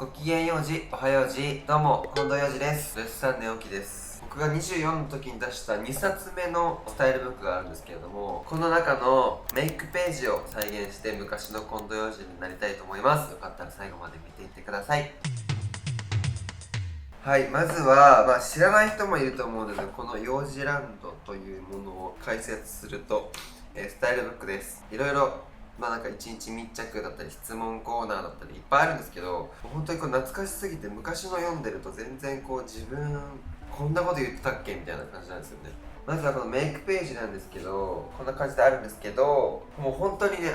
ごきげんようじ、おはようじ、どうも、近藤洋二です。レッスン寝起きです。僕が24の時に出した2冊目のスタイルブックがあるんですけれども、この中のメイクページを再現して昔の近藤洋二になりたいと思います。よかったら最後まで見ていってください。はい、まずは、知らない人もいると思うので、この幼児ランドというものを解説すると、スタイルブックです。いろいろなんか一日密着だったり質問コーナーだったりいっぱいあるんですけど、本当に懐かしすぎて昔の読んでると全然自分こんなこと言ってたっけみたいな感じなんですよね。まずはこのメイクページなんですけど、こんな感じであるんですけど、もう本当にね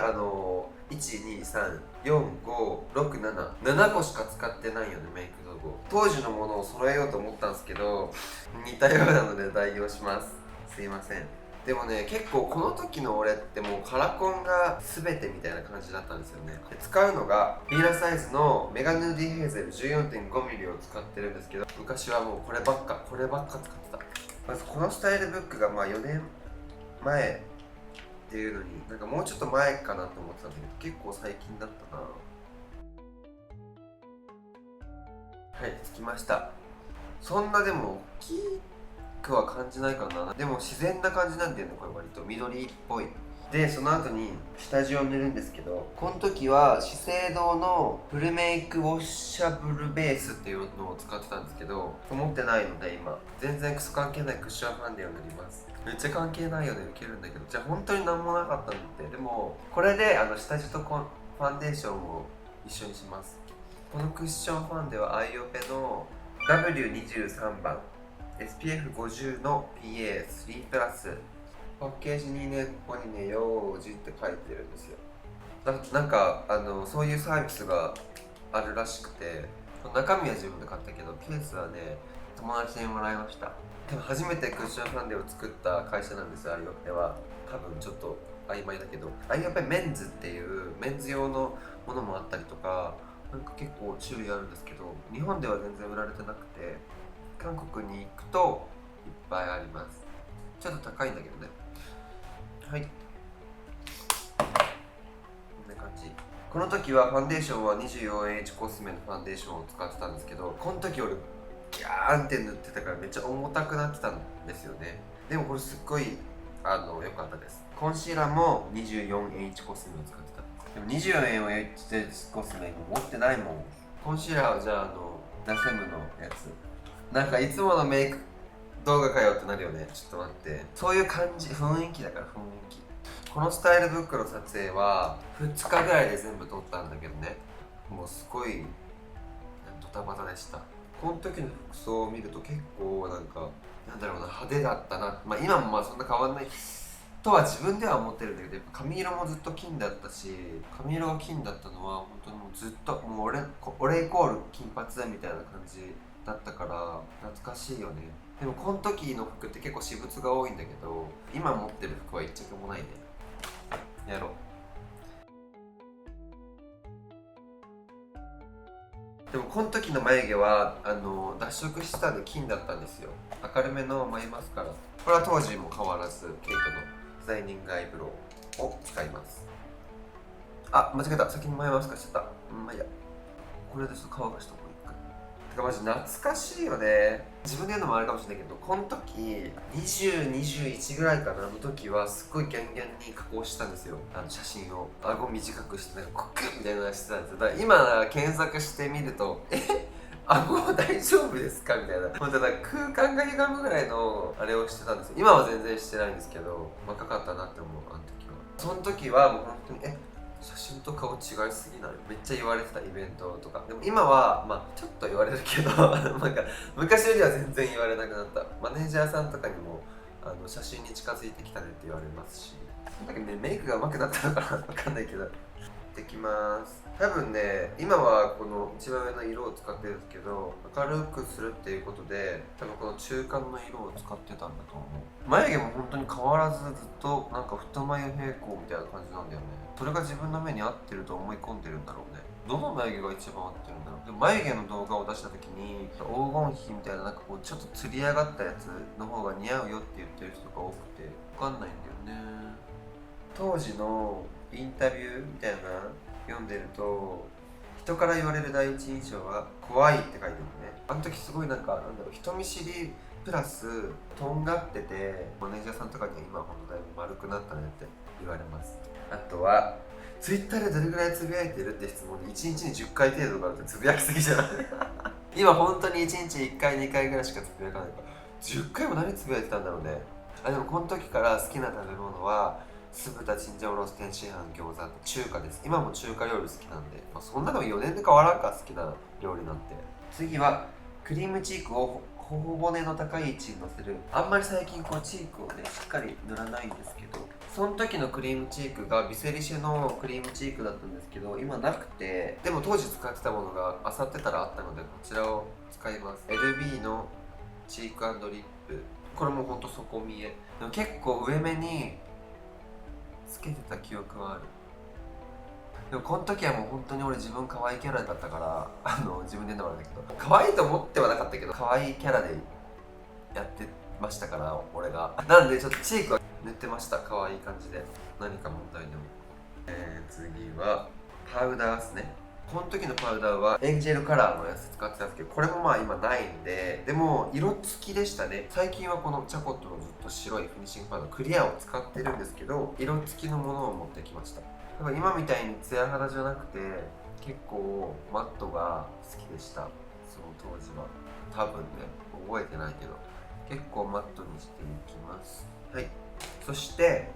1234567個しか使ってないよね、メイク道具を。当時のものを揃えようと思ったんですけど、似たようなので代用します。すいません。でもね、結構この時の俺ってもうカラコンが全てみたいな感じだったんですよね。で使うのがビーラサイズのメガヌーディヘーゼル 14.5mm を使ってるんですけど、昔はもうこればっか使ってた。まずこのスタイルブックが4年前っていうのに、なんかもうちょっと前かなと思ってたんだけど、結構最近だったな。はい、着きました。そんなでも大きくは感じないかな。でも自然な感じなんだよね、これ割と緑っぽい。で、その後に下地を塗るんですけど、この時は資生堂のフルメイクウォッシャブルベースっていうのを使ってたんですけど、持ってないので今全然クソ関係ないクッションファンデを塗ります。めっちゃ関係ないよね、ウケるんだけど、じゃあ本当に何もなかったんだって。でもこれで下地とファンデーションを一緒にします。このクッションファンデはアイオペの W23 番 SPF50 の PA3 プラス。パッケージにね、ここにね、幼児って書いてるんですよ。なんかそういうサービスがあるらしくて、中身は自分で買ったけど、ケースはね、友達にもらいました。でも初めてクッションファンデを作った会社なんですよ、アイオペは。多分ちょっと曖昧だけど、アイオペメンズっていうメンズ用のものもあったりとか、なんか結構種類あるんですけど、日本では全然売られてなくて、韓国に行くといっぱいあります。ちょっと高いんだけどね。はい、こんな感じ。この時はファンデーションは 24H コスメのファンデーションを使ってたんですけど、この時俺ギャーンって塗ってたからめっちゃ重たくなってたんですよね。でもこれすっごい良かったです。コンシーラーも 24H コスメを使ってた。でも 24H コスメも持ってないもん。コンシーラーはじゃあナセムのやつ。なんかいつものメイク動画かよってなるよね。ちょっと待って。そういう感じ、雰囲気だから雰囲気。このスタイルブックの撮影は2日ぐらいで全部撮ったんだけどね。もうすごいドタバタでした。この時の服装を見ると結構派手だったな。今もそんな変わんないとは自分では思ってるんだけど、やっぱ髪色もずっと金だったし、髪色が金だったのは本当にもうずっともう俺イコール金髪だみたいな感じだったから懐かしいよね。でもこの時の服って結構私物が多いんだけど、今持ってる服は一着もないね。やろう。でもこの時の眉毛は脱色してたんで金だったんですよ。明るめの眉マスカラ。これは当時も変わらずケイトのデザイニングアイブロウを使います。あ、間違えた。先に眉マスカラしちゃった。まあいいや。これでちょっと乾かしとこう。てかマジ懐かしいよね。自分で言うのもあれかもしれないけど、この時20、21ぐらいかなの時はすっごいギャンギャンに加工したんですよ。写真を顎短くしてなんかコックみたいなのしてたんですよ。だから今検索してみると顎大丈夫ですかみたいな、本当だ空間が歪むぐらいのあれをしてたんですよ。今は全然してないんですけど、若かったなって思う。あの時は。その時はもう本当に写真と顔違いすぎない？めっちゃ言われてた、イベントとか。でも今はちょっと言われるけどなんか昔よりは全然言われなくなった。マネージャーさんとかにも写真に近づいてきたねって言われますし、その時ねメイクが上手くなったのかな、わかんないけど。できます。多分ね、今はこの一番上の色を使ってるんですけど、明るくするっていうことで多分この中間の色を使ってたんだと思う。眉毛も本当に変わらずずっとなんか太眉平行みたいな感じなんだよね。それが自分の目に合ってると思い込んでるんだろうね。どの眉毛が一番合ってるんだろう。でも眉毛の動画を出した時に黄金比みたいなちょっとつり上がったやつの方が似合うよって言ってる人が多くて分かんないんだよね。当時のインタビューみたいな読んでると、人から言われる第一印象は怖いって書いてるね。あの時すごいなんか人見知りプラスとんがってて、マネージャーさんとかには今ほんとだいぶ丸くなったねって言われます。あとはツイッターでどれぐらいつぶやいてるって質問で1日に10回程度があるってつぶやきすぎじゃない今本当に1日1回2回ぐらいしかつぶやかないから10回も何つぶやいてたんだろうね。でもこの時から好きな食べ物は酢豚、チンジャオロース、天津飯、餃子、中華です。今も中華料理好きなんで、そんなの4年で変わらんか、好きな料理なんて。次はクリームチークを頬骨の高い位置に乗せる。あんまり最近こうチークをねしっかり塗らないんですけど、その時のクリームチークがビセリシェのクリームチークだったんですけど、今なくて、でも当時使ってたものが漁ってたらあったのでこちらを使います。 LB のチーク&リップ。これもほんと底見え。でも結構上目につけてた記憶はある。でもこの時はもう本当に俺自分可愛いキャラだったから自分で言うのもあれだけど、可愛いと思ってはなかったけど可愛いキャラでやってましたから俺が。なんでちょっとチークは塗ってました、可愛い感じで。何か問題でも。次はパウダーですね。この時のパウダーはエンジェルカラーのやつ使ってたんですけど、これもまあ今ないんで、でも色付きでしたね。最近はこのチャコットのずっと白いフィニッシングパウダークリアを使ってるんですけど、色付きのものを持ってきました。だから今みたいにツヤ肌じゃなくて結構マットが好きでした。その当時は多分ね、覚えてないけど結構マットにしていきます。はい。そして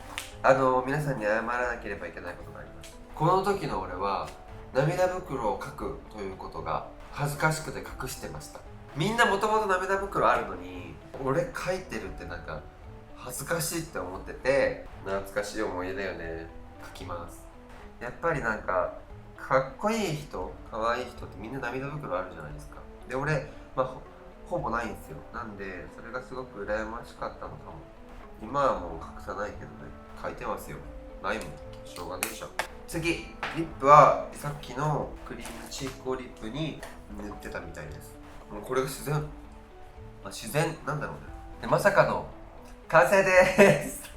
皆さんに謝らなければいけないことがあります。この時の俺は涙袋をかくということが恥ずかしくて隠してました。みんなもともと涙袋あるのに俺書いてるってなんか恥ずかしいって思ってて、懐かしい思い出だよね。書きます。やっぱりなんかかっこいい人、可愛い人ってみんな涙袋あるじゃないですか。で俺、ほぼないんですよ。なんでそれがすごく羨ましかったのかも。今はもう隠さないけどね、書いてますよ。ないもん、しょうがねえじゃん。次、リップはさっきのクリームチークをリップに塗ってたみたいです。もうこれが自然、自然なんだろうね。でまさかの完成です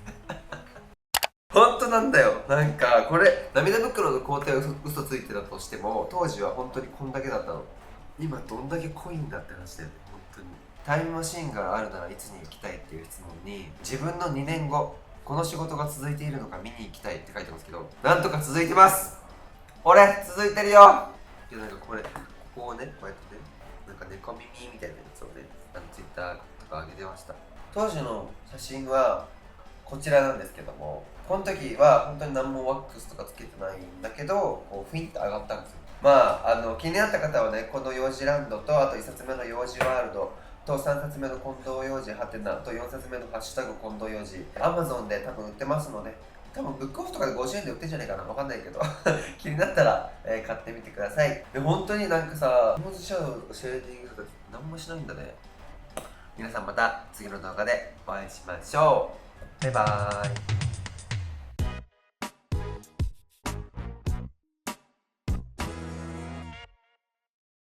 本当なんだよ。なんかこれ涙袋の工程は嘘ついてたとしても、当時は本当にこんだけだったの。今どんだけ濃いんだって話だよね。本当にタイムマシーンがあるならいつに行きたいっていう質問に、自分の2年後この仕事が続いているのか見に行きたいって書いてますけど、なんとか続いてます。俺続いてるよ。いやなんかこれここをねこうやってね、なんか猫耳みたいなやつをねツイッターとか上げてました。当時の写真はこちらなんですけども、この時は本当に何もワックスとかつけてないんだけど、こうフィンって上がったんですよ。気になった方はね、この幼児ランドとあと1冊目の幼児ワールドと3冊目の近藤幼児ハテナと4冊目のハッシュタグ近藤幼児 Amazon で多分売ってますので、多分ブックオフとかで50円で売ってんじゃないかな、わかんないけど気になったら、買ってみてください。で本当になんかさ、ノーズシャドウシェーディングとか何もしないんだね。皆さんまた次の動画でお会いしましょう。バイバーイ。